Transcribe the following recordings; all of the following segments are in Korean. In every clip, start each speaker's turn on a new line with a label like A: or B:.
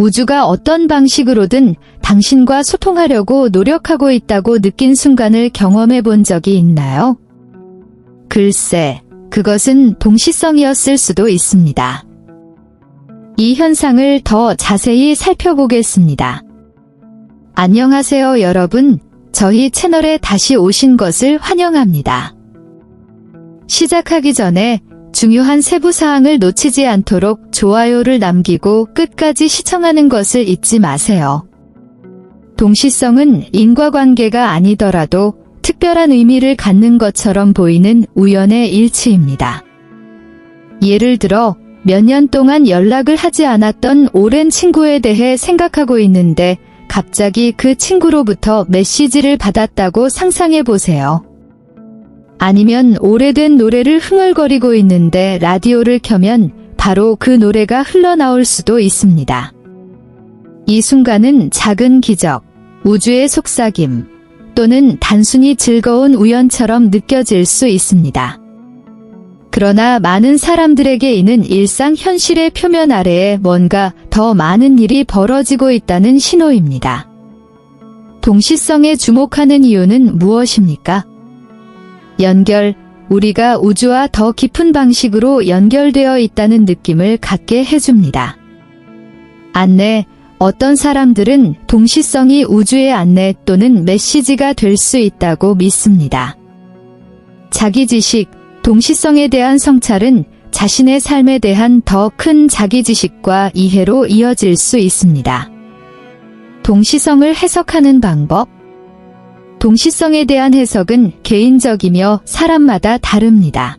A: 우주가 어떤 방식으로든 당신과 소통하려고 노력하고 있다고 느낀 순간을 경험해 본 적이 있나요? 글쎄, 그것은 동시성이었을 수도 있습니다. 이 현상을 더 자세히 살펴보겠습니다. 안녕하세요, 여러분. 저희 채널에 다시 오신 것을 환영합니다. 시작하기 전에 중요한 세부사항을 놓치지 않도록 좋아요를 남기고 끝까지 시청하는 것을 잊지 마세요. 동시성은 인과관계가 아니더라도 특별한 의미를 갖는 것처럼 보이는 우연의 일치입니다. 예를 들어 몇 년 동안 연락을 하지 않았던 오랜 친구에 대해 생각하고 있는데 갑자기 그 친구로부터 메시지를 받았다고 상상해 보세요. 아니면 오래된 노래를 흥얼거리고 있는데 라디오를 켜면 바로 그 노래가 흘러나올 수도 있습니다. 이 순간은 작은 기적, 우주의 속삭임, 또는 단순히 즐거운 우연처럼 느껴질 수 있습니다. 그러나 많은 사람들에게 이는 일상 현실의 표면 아래에 뭔가 더 많은 일이 벌어지고 있다는 신호입니다. 동시성에 주목하는 이유는 무엇입니까? 연결, 우리가 우주와 더 깊은 방식으로 연결되어 있다는 느낌을 갖게 해줍니다. 안내, 어떤 사람들은 동시성이 우주의 안내 또는 메시지가 될 수 있다고 믿습니다. 자기지식, 동시성에 대한 성찰은 자신의 삶에 대한 더 큰 자기지식과 이해로 이어질 수 있습니다. 동시성을 해석하는 방법. 동시성에 대한 해석은 개인적이며 사람마다 다릅니다.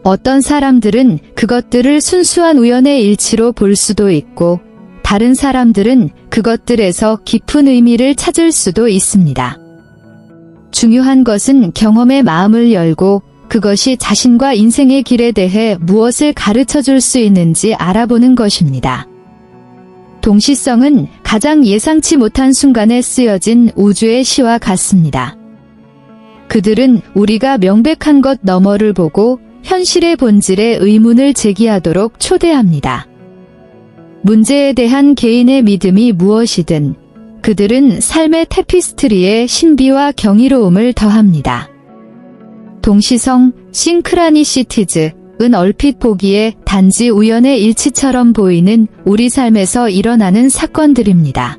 A: 어떤 사람들은 그것들을 순수한 우연의 일치로 볼 수도 있고, 다른 사람들은 그것들에서 깊은 의미를 찾을 수도 있습니다. 중요한 것은 경험의 마음을 열고 그것이 자신과 인생의 길에 대해 무엇을 가르쳐 줄 수 있는지 알아보는 것입니다. 동시성은 가장 예상치 못한 순간에 쓰여진 우주의 시와 같습니다. 그들은 우리가 명백한 것 너머를 보고 현실의 본질에 의문을 제기하도록 초대합니다. 문제에 대한 개인의 믿음이 무엇이든 그들은 삶의 테피스트리에 신비와 경이로움을 더합니다. 동시성, 싱크라니시티즈은 얼핏 보기에 단지 우연의 일치처럼 보이는 우리 삶에서 일어나는 사건들입니다.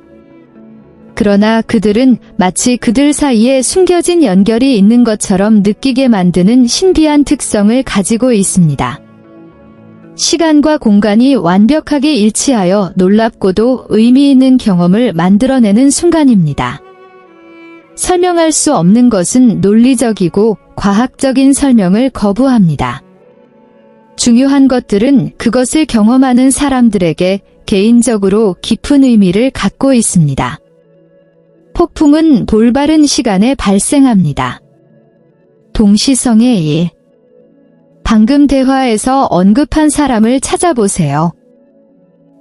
A: 그러나 그들은 마치 그들 사이에 숨겨진 연결이 있는 것처럼 느끼게 만드는 신비한 특성을 가지고 있습니다. 시간과 공간이 완벽하게 일치하여 놀랍고도 의미 있는 경험을 만들어내는 순간입니다. 설명할 수 없는 것은 논리적이고 과학적인 설명을 거부합니다. 중요한 것들은 그것을 경험하는 사람들에게 개인적으로 깊은 의미를 갖고 있습니다. 폭풍은 볼바른 시간에 발생합니다. 동시성의 일. 방금 대화에서 언급한 사람을 찾아보세요.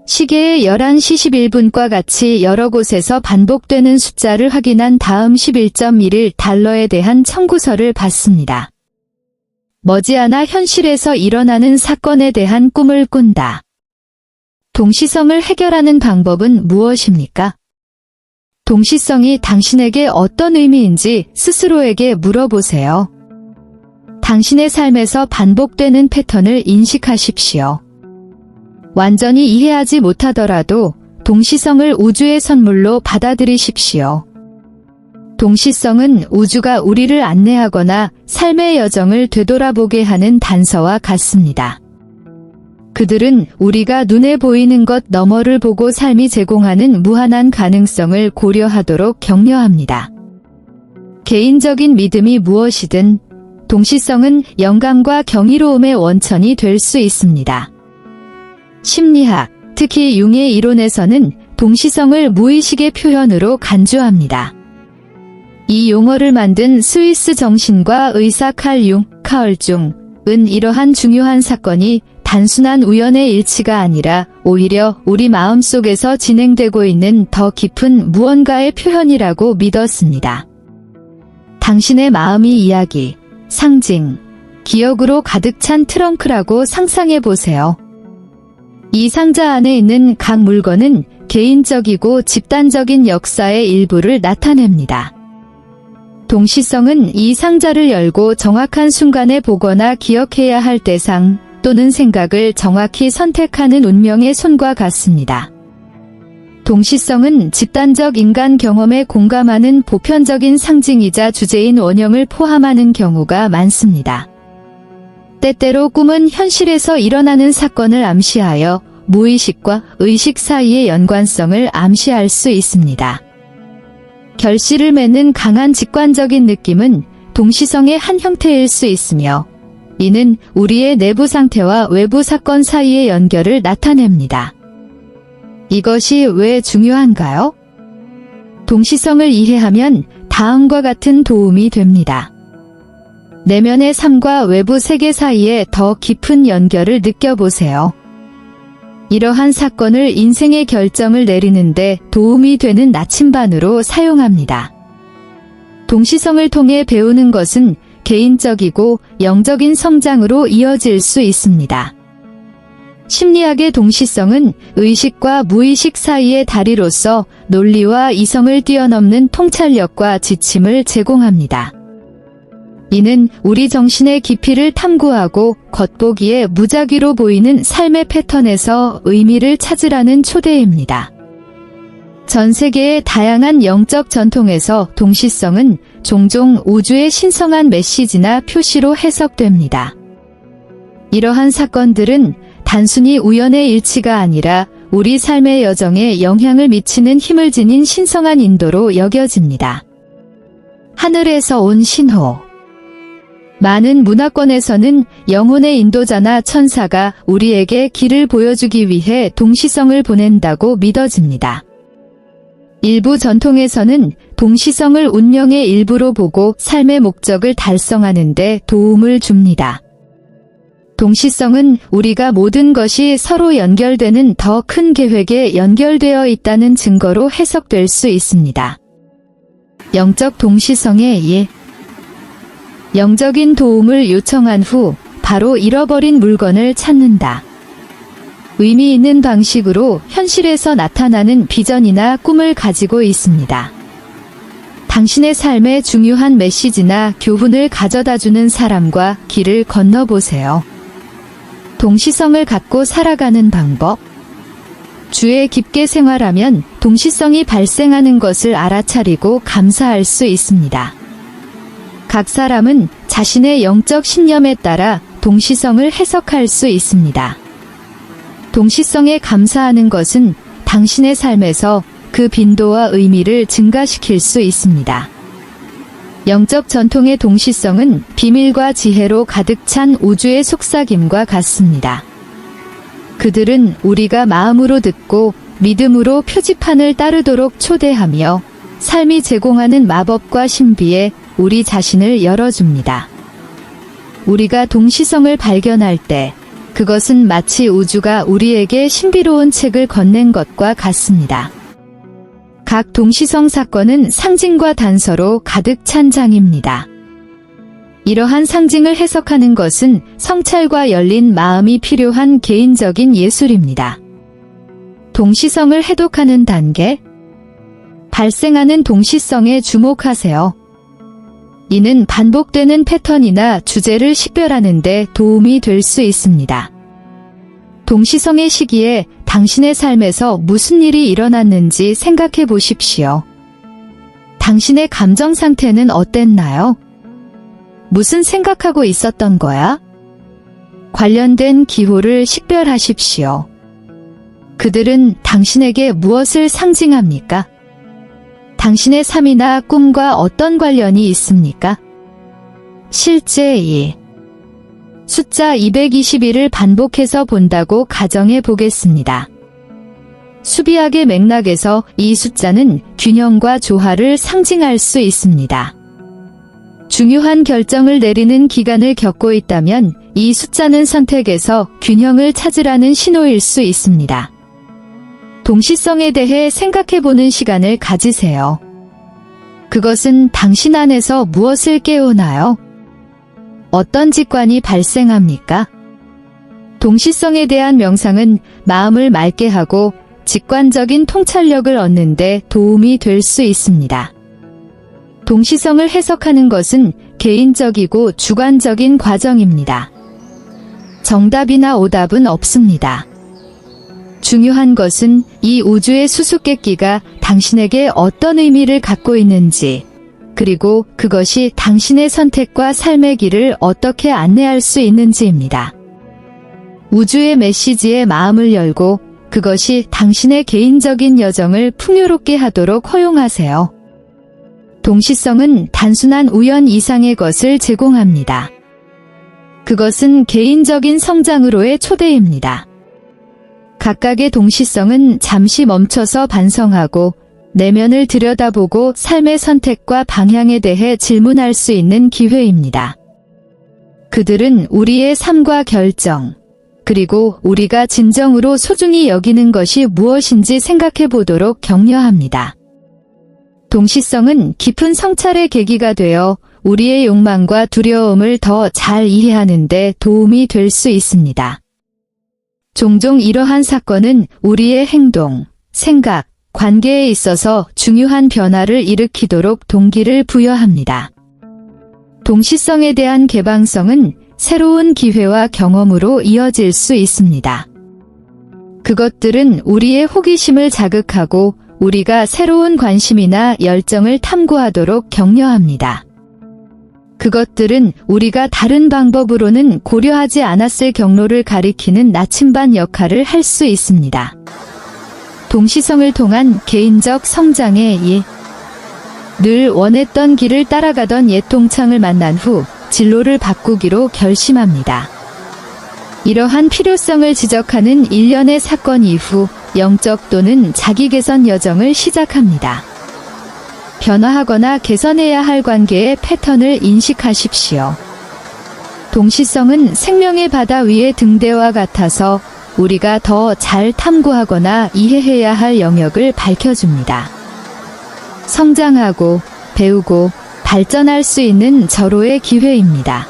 A: 시계의 11시 11분과 같이 여러 곳에서 반복되는 숫자를 확인한 다음 11.1일 달러에 대한 청구서를 받습니다. 머지않아 현실에서 일어나는 사건에 대한 꿈을 꾼다. 동시성을 해결하는 방법은 무엇입니까? 동시성이 당신에게 어떤 의미인지 스스로에게 물어보세요. 당신의 삶에서 반복되는 패턴을 인식하십시오. 완전히 이해하지 못하더라도 동시성을 우주의 선물로 받아들이십시오. 동시성은 우주가 우리를 안내하거나 삶의 여정을 되돌아보게 하는 단서와 같습니다. 그들은 우리가 눈에 보이는 것 너머를 보고 삶이 제공하는 무한한 가능성을 고려하도록 격려합니다. 개인적인 믿음이 무엇이든 동시성은 영감과 경이로움의 원천이 될 수 있습니다. 심리학, 특히 융의 이론에서는 동시성을 무의식의 표현으로 간주합니다. 이 용어를 만든 스위스 정신과 의사 칼 융, 카얼중은 이러한 중요한 사건이 단순한 우연의 일치가 아니라 오히려 우리 마음속에서 진행되고 있는 더 깊은 무언가의 표현이라고 믿었습니다. 당신의 마음이 이야기, 상징, 기억으로 가득 찬 트렁크라고 상상해 보세요. 이 상자 안에 있는 각 물건은 개인적이고 집단적인 역사의 일부를 나타냅니다. 동시성은 이 상자를 열고 정확한 순간에 보거나 기억해야 할 대상 또는 생각을 정확히 선택하는 운명의 손과 같습니다. 동시성은 집단적 인간 경험에 공감하는 보편적인 상징이자 주제인 원형을 포함하는 경우가 많습니다. 때때로 꿈은 현실에서 일어나는 사건을 암시하여 무의식과 의식 사이의 연관성을 암시할 수 있습니다. 결실을 맺는 강한 직관적인 느낌은 동시성의 한 형태일 수 있으며, 이는 우리의 내부 상태와 외부 사건 사이의 연결을 나타냅니다. 이것이 왜 중요한가요? 동시성을 이해하면 다음과 같은 도움이 됩니다. 내면의 삶과 외부 세계 사이에 더 깊은 연결을 느껴보세요. 이러한 사건을 인생의 결정을 내리는데 도움이 되는 나침반으로 사용합니다. 동시성을 통해 배우는 것은 개인적이고 영적인 성장으로 이어질 수 있습니다. 심리학의 동시성은 의식과 무의식 사이의 다리로서 논리와 이성을 뛰어넘는 통찰력과 지침을 제공합니다. 이는 우리 정신의 깊이를 탐구하고 겉보기에 무작위로 보이는 삶의 패턴에서 의미를 찾으라는 초대입니다. 전 세계의 다양한 영적 전통에서 동시성은 종종 우주의 신성한 메시지나 표시로 해석됩니다. 이러한 사건들은 단순히 우연의 일치가 아니라 우리 삶의 여정에 영향을 미치는 힘을 지닌 신성한 인도로 여겨집니다. 하늘에서 온 신호. 많은 문화권에서는 영혼의 인도자나 천사가 우리에게 길을 보여주기 위해 동시성을 보낸다고 믿어집니다. 일부 전통에서는 동시성을 운명의 일부로 보고 삶의 목적을 달성하는 데 도움을 줍니다. 동시성은 우리가 모든 것이 서로 연결되는 더 큰 계획에 연결되어 있다는 증거로 해석될 수 있습니다. 영적 동시성의 예. 영적인 도움을 요청한 후 바로 잃어버린 물건을 찾는다. 의미 있는 방식으로 현실에서 나타나는 비전이나 꿈을 가지고 있습니다. 당신의 삶에 중요한 메시지나 교훈을 가져다주는 사람과 길을 건너보세요. 동시성을 갖고 살아가는 방법. 주에 깊게 생활하면 동시성이 발생하는 것을 알아차리고 감사할 수 있습니다. 각 사람은 자신의 영적 신념에 따라 동시성을 해석할 수 있습니다. 동시성에 감사하는 것은 당신의 삶에서 그 빈도와 의미를 증가시킬 수 있습니다. 영적 전통의 동시성은 비밀과 지혜로 가득 찬 우주의 속삭임과 같습니다. 그들은 우리가 마음으로 듣고 믿음으로 표지판을 따르도록 초대하며 삶이 제공하는 마법과 신비에 우리 자신을 열어줍니다. 우리가 동시성을 발견할 때 그것은 마치 우주가 우리에게 신비로운 책을 건넨 것과 같습니다. 각 동시성 사건은 상징과 단서로 가득 찬 장입니다. 이러한 상징을 해석하는 것은 성찰과 열린 마음이 필요한 개인적인 예술입니다. 동시성을 해독하는 단계. 발생하는 동시성에 주목하세요. 이는 반복되는 패턴이나 주제를 식별하는 데 도움이 될 수 있습니다. 동시성의 시기에 당신의 삶에서 무슨 일이 일어났는지 생각해 보십시오. 당신의 감정 상태는 어땠나요? 무슨 생각하고 있었던 거야? 관련된 기호를 식별하십시오. 그들은 당신에게 무엇을 상징합니까? 당신의 삶이나 꿈과 어떤 관련이 있습니까? 실제 이 숫자 221을 반복해서 본다고 가정해 보겠습니다. 수비학의 맥락에서 이 숫자는 균형과 조화를 상징할 수 있습니다. 중요한 결정을 내리는 기간을 겪고 있다면 이 숫자는 선택에서 균형을 찾으라는 신호일 수 있습니다. 동시성에 대해 생각해보는 시간을 가지세요. 그것은 당신 안에서 무엇을 깨우나요? 어떤 직관이 발생합니까? 동시성에 대한 명상은 마음을 맑게 하고 직관적인 통찰력을 얻는 데 도움이 될 수 있습니다. 동시성을 해석하는 것은 개인적이고 주관적인 과정입니다. 정답이나 오답은 없습니다. 중요한 것은 이 우주의 수수께끼가 당신에게 어떤 의미를 갖고 있는지, 그리고 그것이 당신의 선택과 삶의 길을 어떻게 안내할 수 있는지입니다. 우주의 메시지에 마음을 열고 그것이 당신의 개인적인 여정을 풍요롭게 하도록 허용하세요. 동시성은 단순한 우연 이상의 것을 제공합니다. 그것은 개인적인 성장으로의 초대입니다. 각각의 동시성은 잠시 멈춰서 반성하고 내면을 들여다보고 삶의 선택과 방향에 대해 질문할 수 있는 기회입니다. 그들은 우리의 삶과 결정, 그리고 우리가 진정으로 소중히 여기는 것이 무엇인지 생각해 보도록 격려합니다. 동시성은 깊은 성찰의 계기가 되어 우리의 욕망과 두려움을 더 잘 이해하는 데 도움이 될 수 있습니다. 종종 이러한 사건은 우리의 행동, 생각, 관계에 있어서 중요한 변화를 일으키도록 동기를 부여합니다. 동시성에 대한 개방성은 새로운 기회와 경험으로 이어질 수 있습니다. 그것들은 우리의 호기심을 자극하고 우리가 새로운 관심이나 열정을 탐구하도록 격려합니다. 그것들은 우리가 다른 방법으로는 고려하지 않았을 경로를 가리키는 나침반 역할을 할 수 있습니다. 동시성을 통한 개인적 성장의 예. 늘 원했던 길을 따라가던 옛 동창을 만난 후 진로를 바꾸기로 결심합니다. 이러한 필요성을 지적하는 일련의 사건 이후 영적 또는 자기 개선 여정을 시작합니다. 변화하거나 개선해야 할 관계의 패턴을 인식하십시오. 동시성은 생명의 바다 위의 등대와 같아서 우리가 더 잘 탐구하거나 이해해야 할 영역을 밝혀줍니다. 성장하고 배우고 발전할 수 있는 절호의 기회입니다.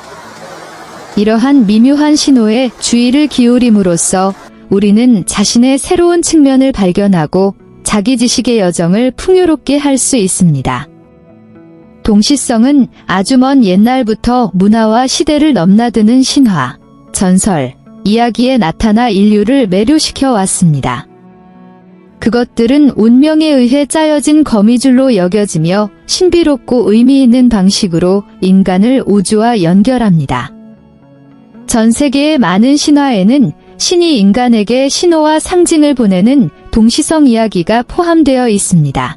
A: 이러한 미묘한 신호에 주의를 기울임으로써 우리는 자신의 새로운 측면을 발견하고 자기 지식의 여정을 풍요롭게 할 수 있습니다. 동시성은 아주 먼 옛날부터 문화와 시대를 넘나드는 신화, 전설, 이야기에 나타나 인류를 매료시켜 왔습니다. 그것들은 운명에 의해 짜여진 거미줄로 여겨지며 신비롭고 의미 있는 방식으로 인간을 우주와 연결합니다. 전 세계의 많은 신화에는 신이 인간에게 신호와 상징을 보내는 동시성 이야기가 포함되어 있습니다.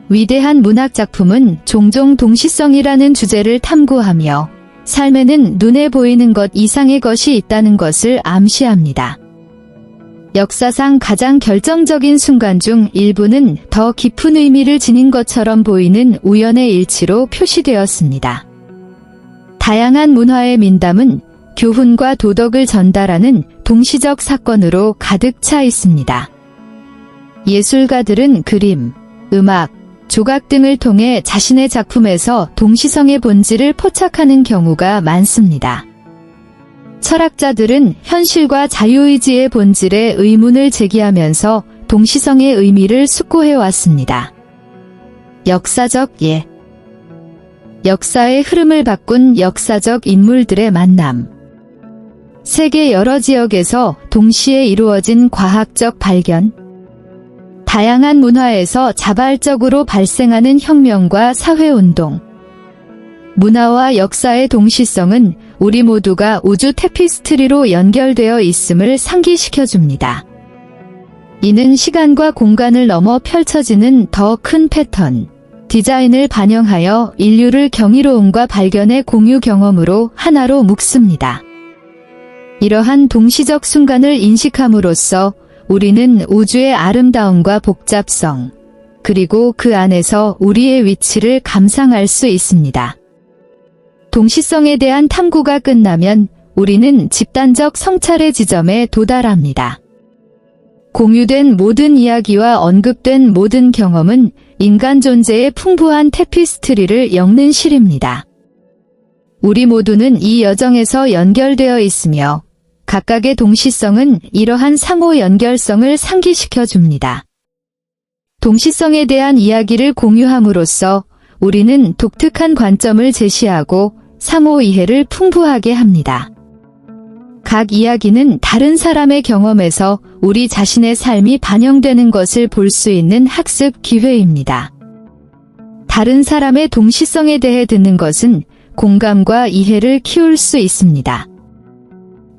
A: 위대한 문학 작품은 종종 동시성이라는 주제를 탐구하며 삶에는 눈에 보이는 것 이상의 것이 있다는 것을 암시합니다. 역사상 가장 결정적인 순간 중 일부는 더 깊은 의미를 지닌 것처럼 보이는 우연의 일치로 표시되었습니다. 다양한 문화의 민담은 교훈과 도덕을 전달하는 동시적 사건으로 가득 차 있습니다. 예술가들은 그림, 음악, 조각 등을 통해 자신의 작품에서 동시성의 본질을 포착하는 경우가 많습니다. 철학자들은 현실과 자유의지의 본질에 의문을 제기하면서 동시성의 의미를 숙고해왔습니다. 역사적 예. 역사의 흐름을 바꾼 역사적 인물들의 만남. 세계 여러 지역에서 동시에 이루어진 과학적 발견. 다양한 문화에서 자발적으로 발생하는 혁명과 사회운동. 문화와 역사의 동시성은 우리 모두가 우주 테피스트리로 연결되어 있음을 상기시켜줍니다. 이는 시간과 공간을 넘어 펼쳐지는 더 큰 패턴, 디자인을 반영하여 인류를 경이로움과 발견의 공유 경험으로 하나로 묶습니다. 이러한 동시적 순간을 인식함으로써 우리는 우주의 아름다움과 복잡성, 그리고 그 안에서 우리의 위치를 감상할 수 있습니다. 동시성에 대한 탐구가 끝나면 우리는 집단적 성찰의 지점에 도달합니다. 공유된 모든 이야기와 언급된 모든 경험은 인간 존재의 풍부한 테피스트리를 엮는 실입니다. 우리 모두는 이 여정에서 연결되어 있으며 각각의 동시성은 이러한 상호 연결성을 상기시켜 줍니다. 동시성에 대한 이야기를 공유함으로써 우리는 독특한 관점을 제시하고 상호 이해를 풍부하게 합니다. 각 이야기는 다른 사람의 경험에서 우리 자신의 삶이 반영되는 것을 볼 수 있는 학습 기회입니다. 다른 사람의 동시성에 대해 듣는 것은 공감과 이해를 키울 수 있습니다.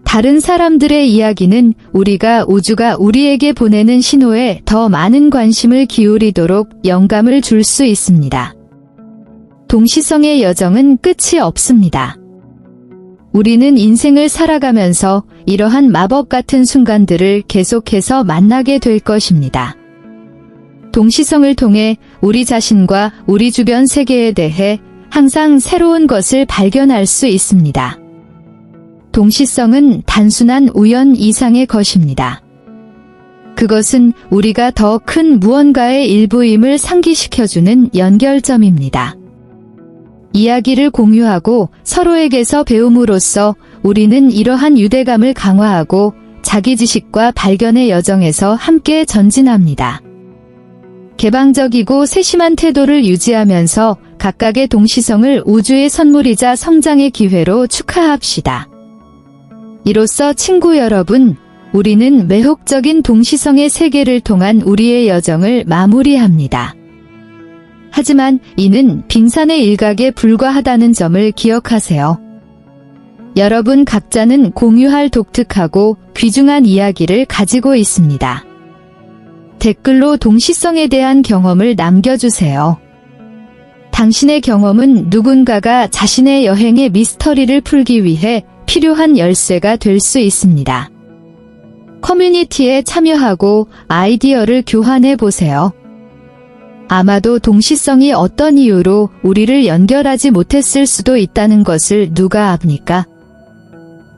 A: 다른 사람들의 이야기는 우리가 우주가 우리에게 보내는 신호에 더 많은 관심을 기울이도록 영감을 줄 수 있습니다. 동시성의 여정은 끝이 없습니다. 우리는 인생을 살아가면서 이러한 마법 같은 순간들을 계속해서 만나게 될 것입니다. 동시성을 통해 우리 자신과 우리 주변 세계에 대해 항상 새로운 것을 발견할 수 있습니다. 동시성은 단순한 우연 이상의 것입니다. 그것은 우리가 더 큰 무언가의 일부임을 상기시켜주는 연결점입니다. 이야기를 공유하고 서로에게서 배움으로써 우리는 이러한 유대감을 강화하고 자기 지식과 발견의 여정에서 함께 전진합니다. 개방적이고 세심한 태도를 유지하면서 각각의 동시성을 우주의 선물이자 성장의 기회로 축하합시다. 이로써 친구 여러분, 우리는 매혹적인 동시성의 세계를 통한 우리의 여정을 마무리합니다. 하지만 이는 빙산의 일각에 불과하다는 점을 기억하세요. 여러분 각자는 공유할 독특하고 귀중한 이야기를 가지고 있습니다. 댓글로 동시성에 대한 경험을 남겨주세요. 당신의 경험은 누군가가 자신의 여행의 미스터리를 풀기 위해 필요한 열쇠가 될 수 있습니다. 커뮤니티에 참여하고 아이디어를 교환해 보세요. 아마도 동시성이 어떤 이유로 우리를 연결하지 못했을 수도 있다는 것을 누가 압니까?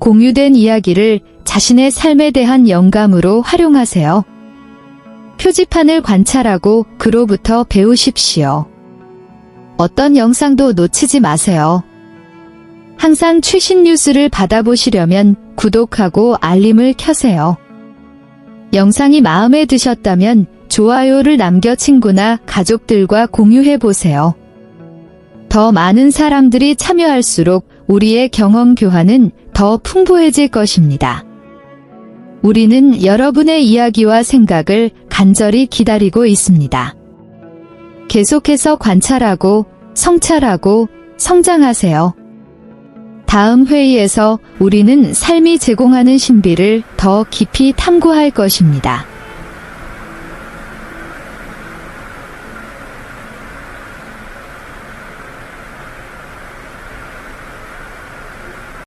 A: 공유된 이야기를 자신의 삶에 대한 영감으로 활용하세요. 표지판을 관찰하고 그로부터 배우십시오. 어떤 영상도 놓치지 마세요. 항상 최신 뉴스를 받아보시려면 구독하고 알림을 켜세요. 영상이 마음에 드셨다면 좋아요를 남겨 친구나 가족들과 공유해보세요. 더 많은 사람들이 참여할수록 우리의 경험 교환은 더 풍부해질 것입니다. 우리는 여러분의 이야기와 생각을 간절히 기다리고 있습니다. 계속해서 관찰하고 성찰하고 성장하세요. 다음 회의에서 우리는 삶이 제공하는 신비를 더 깊이 탐구할 것입니다.